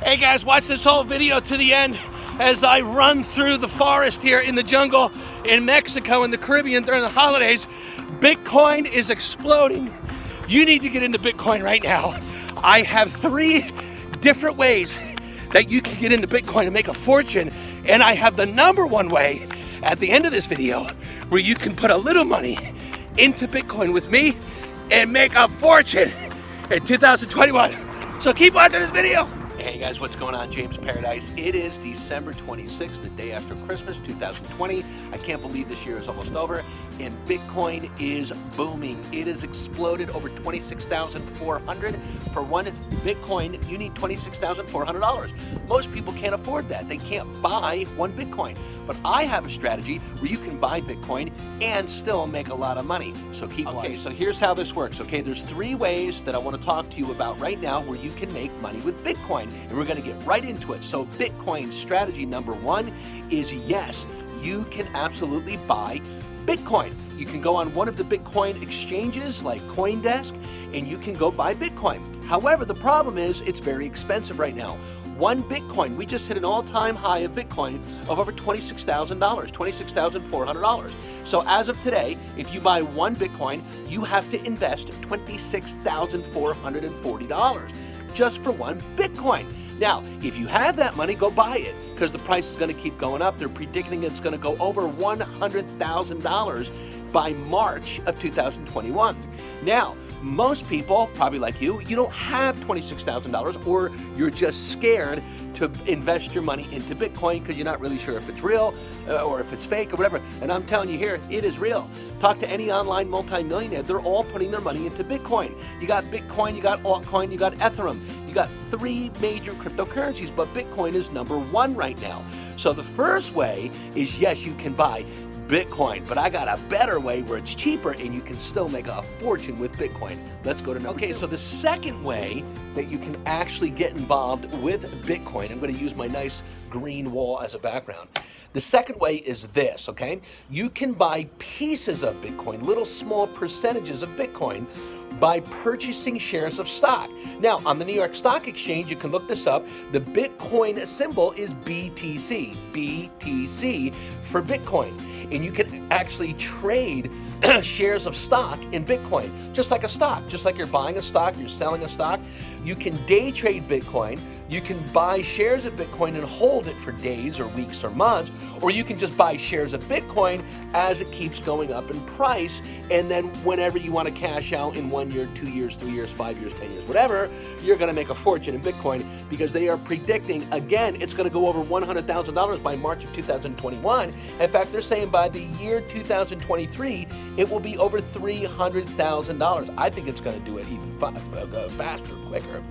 Hey guys, watch this whole video to the end as I run through the forest here in the jungle in Mexico and the Caribbean during the holidays. Bitcoin is exploding. You need to get into Bitcoin right now. I have 3 different ways that you can get into Bitcoin and make a fortune, and I have the #1 way at the end of this video where you can put a little money into Bitcoin with me and make a fortune in 2021. So keep watching this video. Hey guys, what's going on? James Paradise. It is December 26th, the day after Christmas, 2020. I can't believe this year is almost over, and Bitcoin is booming. It has exploded over $26,400. For one Bitcoin, you need $26,400. Most people can't afford that. They can't buy one Bitcoin. But I have a strategy where you can buy Bitcoin and still make a lot of money. So keep watching. Okay, so here's how this works, okay? There's 3 ways that I want to talk to you about right now where you can make money with Bitcoin. And we're going to get right into it. So Bitcoin strategy #1 is yes, you can absolutely buy Bitcoin. You can go on one of the Bitcoin exchanges like CoinDesk and you can go buy Bitcoin. However, the problem is it's very expensive right now. One Bitcoin, we just hit an all-time high of Bitcoin of over $26,000, $26,400. So as of today, if you buy one Bitcoin, you have to invest $26,440 just for one Bitcoin. Now, if you have that money, go buy it because the price is going to keep going up. They're predicting it's going to go over $100,000 by March of 2021. Now, most people, probably like you don't have $26,000 or you're just scared to invest your money into Bitcoin because you're not really sure if it's real or if it's fake or whatever. And I'm telling you here, it is real. Talk to any online multimillionaire. They're all putting their money into Bitcoin. You got Bitcoin, you got altcoin, you got Ethereum. You got 3 major cryptocurrencies, but Bitcoin is #1 right now. So the first way is yes, you can buy Bitcoin, but I got a better way where it's cheaper and you can still make a fortune with Bitcoin. Let's go to #2. Okay, so the second way that you can actually get involved with Bitcoin, I'm going to use my nice green wall as a background. The second way is this, okay? You can buy pieces of Bitcoin, little small percentages of Bitcoin, by purchasing shares of stock. Now, on the New York Stock Exchange, you can look this up. The Bitcoin symbol is BTC, BTC for Bitcoin. And you can actually trade shares of stock in Bitcoin, just like a stock. Just like you're buying a stock, you're selling a stock. You can day trade Bitcoin. You can buy shares of Bitcoin and hold it for days or weeks or months, or you can just buy shares of Bitcoin as it keeps going up in price, and then whenever you want to cash out in 1 year, 2 years, 3 years, 5 years, 10 years, whatever, you're going to make a fortune in Bitcoin because they are predicting, again, it's going to go over $100,000 by March of 2021. In fact, they're saying by the year 2023, it will be over $300,000. I think it's going to do it even faster, quicker.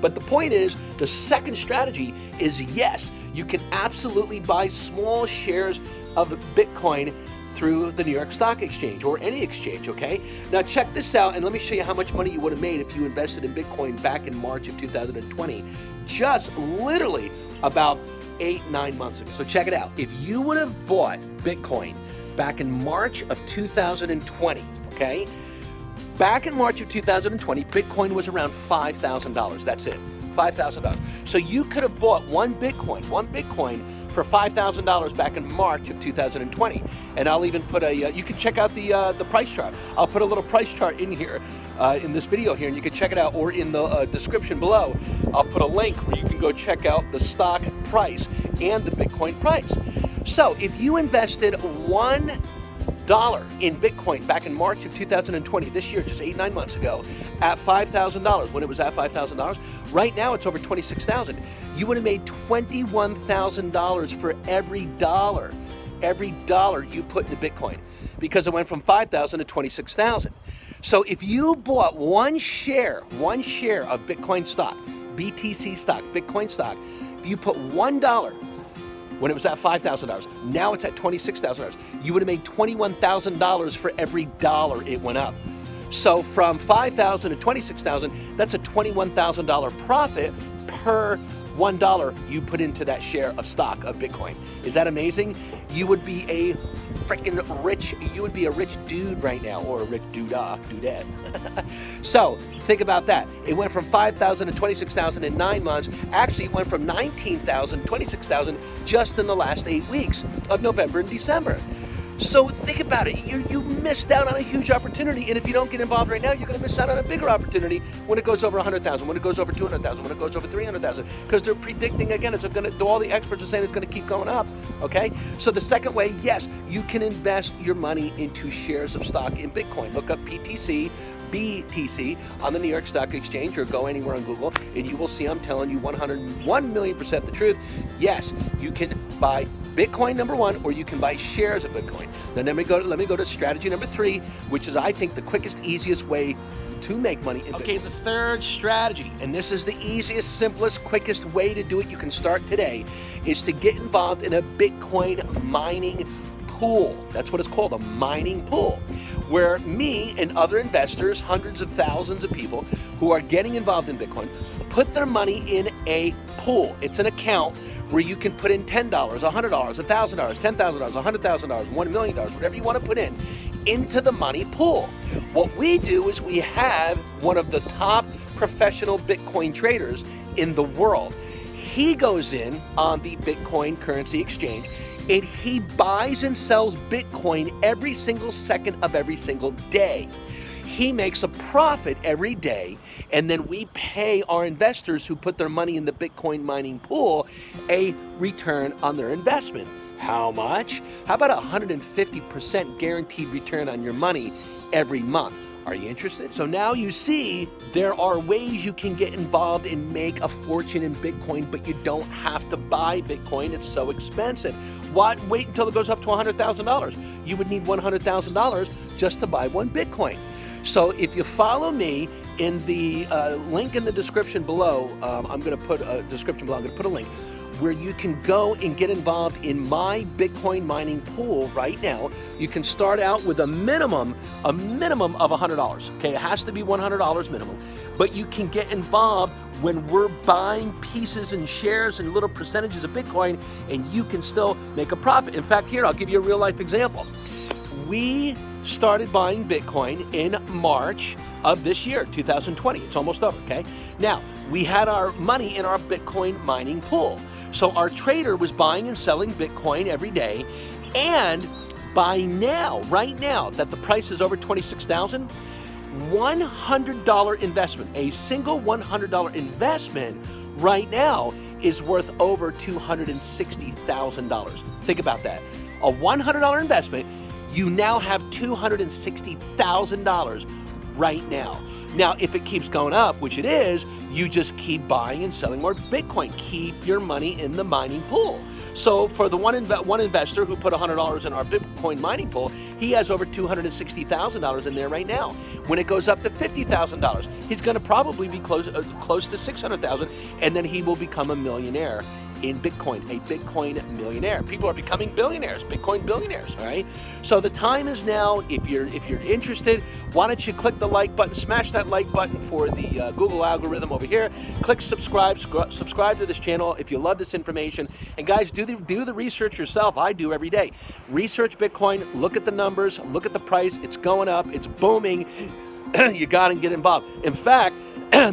But the point is, the second strategy is yes, you can absolutely buy small shares of Bitcoin through the New York Stock Exchange or any exchange, okay? Now check this out and let me show you how much money you would have made if you invested in Bitcoin back in March of 2020, just literally about 8-9 months ago. So check it out. If you would have bought Bitcoin back in March of 2020, okay? Back in March of 2020, Bitcoin was around $5,000. That's it, $5,000. So you could have bought one Bitcoin for $5,000 back in March of 2020. And I'll even put you can check out the price chart. I'll put a little price chart in here, in this video here, and you can check it out, or in the description below. I'll put a link where you can go check out the stock price and the Bitcoin price. So if you invested $1 in Bitcoin back in March of 2020, this year, just 8-9 months ago, at $5,000, when it was at $5,000, right now it's over $26,000. You would have made $21,000 for every dollar you put into Bitcoin, because it went from $5,000 to $26,000. So if you bought one share of Bitcoin stock, BTC stock, Bitcoin stock, if you put $1 when it was at $5,000. Now it's at $26,000. You would have made $21,000 for every dollar it went up. So from $5,000 to $26,000, that's a $21,000 profit per $1 you put into that share of stock of Bitcoin. Is that amazing? You would be a freaking rich, you would be a rich dude right now, or a rich dudette. So think about that. It went from 5,000 to 26,000 in 9 months. Actually, it went from 19,000 to 26,000 just in the last 8 weeks of November and December. So think about it. You missed out on a huge opportunity, and if you don't get involved right now, you're going to miss out on a bigger opportunity when it goes over 100,000, when it goes over 200,000, when it goes over 300,000, because they're predicting, again, it's going to, all the experts are saying it's going to keep going up, okay? So the second way, yes, you can invest your money into shares of stock in Bitcoin. Look up BTC on the New York Stock Exchange, or go anywhere on Google, and you will see I'm telling you 101,000,000% the truth. Yes, you can buy Bitcoin, number one, or you can buy shares of Bitcoin. Then let me go to strategy number 3, which is, I think, the quickest, easiest way to make money in Bitcoin. Okay, the third strategy, and this is the easiest, simplest, quickest way to do it, you can start today, is to get involved in a Bitcoin mining pool. That's what it's called, a mining pool, where me and other investors, hundreds of thousands of people who are getting involved in Bitcoin, put their money in a pool. It's an account where you can put in $10, $100, $1,000, $10,000, $100,000, $1 million, whatever you want to put in, into the money pool. What we do is we have one of the top professional Bitcoin traders in the world. He goes in on the Bitcoin currency exchange, and he buys and sells Bitcoin every single second of every single day. He makes a profit every day, and then we pay our investors who put their money in the Bitcoin mining pool a return on their investment. How much? How about 150% guaranteed return on your money every month? Are you interested? So now you see there are ways you can get involved and make a fortune in Bitcoin, but you don't have to buy Bitcoin. It's so expensive. Wait until it goes up to $100,000. You would need $100,000 just to buy one Bitcoin. So if you follow me in the link in the description below, I'm going to put a description below. I'm going to put a link where you can go and get involved in my Bitcoin mining pool right now. You can start out with a minimum of $100. Okay, it has to be $100 minimum, but you can get involved when we're buying pieces and shares and little percentages of Bitcoin, and you can still make a profit. In fact, here, I'll give you a real life example. We started buying Bitcoin in March of this year, 2020. It's almost over, okay? Now, we had our money in our Bitcoin mining pool. So our trader was buying and selling Bitcoin every day, and by now, right now, that the price is over 26,000, $100 investment, a single $100 investment right now is worth over $260,000. Think about that. A $100 investment, you now have $260,000 right now. Now, if it keeps going up, which it is, you just keep buying and selling more Bitcoin. Keep your money in the mining pool. So for the one investor who put $100 in our Bitcoin mining pool, he has over $260,000 in there right now. When it goes up to $50,000, he's going to probably be close to $600,000, and then he will become a millionaire in Bitcoin, a Bitcoin millionaire. People are becoming billionaires, Bitcoin billionaires, all right? So the time is now. If you're interested, why don't you click the like button, smash that like button for the Google algorithm over here. Click subscribe to this channel if you love this information. And guys, do the research yourself. I do every day. Research Bitcoin, look at the numbers, look at the price. It's going up, it's booming. You got to get involved. In fact,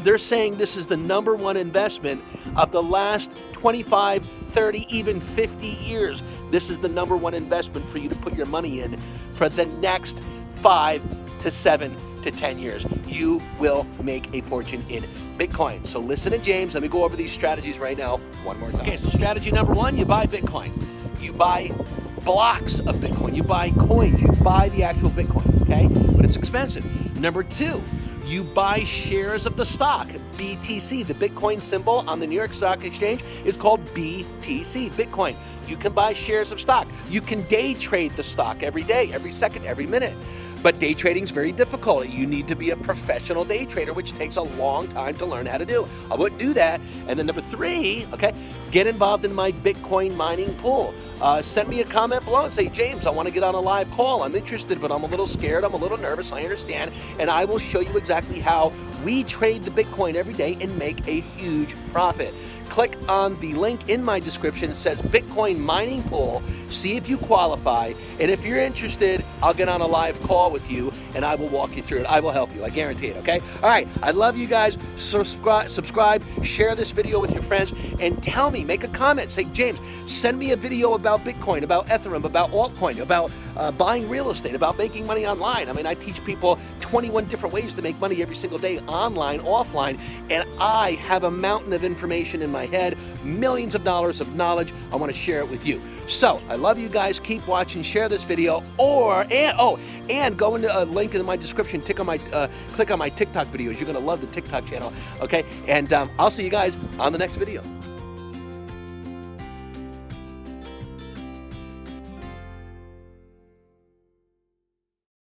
they're saying this is the #1 investment of the last 25, 30, even 50 years. This is the #1 investment for you to put your money in for the next 5 to 7 to 10 years. You will make a fortune in Bitcoin. So listen to James. Let me go over these strategies right now one more time. Okay, so strategy number 1, you buy Bitcoin. You buy blocks of Bitcoin. You buy coins. You buy the actual Bitcoin, okay? But it's expensive. Number 2, you buy shares of the stock, BTC. The Bitcoin symbol on the New York Stock Exchange is called BTC, Bitcoin. You can buy shares of stock. You can day trade the stock every day, every second, every minute. But day trading is very difficult. You need to be a professional day trader, which takes a long time to learn how to do. I wouldn't do that. And then number 3, okay, get involved in my Bitcoin mining pool. Send me a comment below and say, James, I want to get on a live call. I'm interested, but I'm a little scared. I'm a little nervous. I understand. And I will show you exactly how we trade the Bitcoin every day and make a huge profit. click on the link in my description. It says Bitcoin mining pool. See if you qualify. And if you're interested, I'll get on a live call with you and I will walk you through it. I will help you. I guarantee it, okay? All right. I love you guys. Subscribe, share this video with your friends, and tell me, make a comment. Say, James, send me a video about Bitcoin, about Ethereum, about altcoin, about buying real estate, about making money online. I mean, I teach people 21 different ways to make money every single day, online, offline, and I have a mountain of information in my head, millions of dollars of knowledge. I want to share it with you. So I love you guys. Keep watching, share this video, and go into a link in my description. Click on my TikTok videos. You're going to love the TikTok channel, okay? And I'll see you guys on the next video.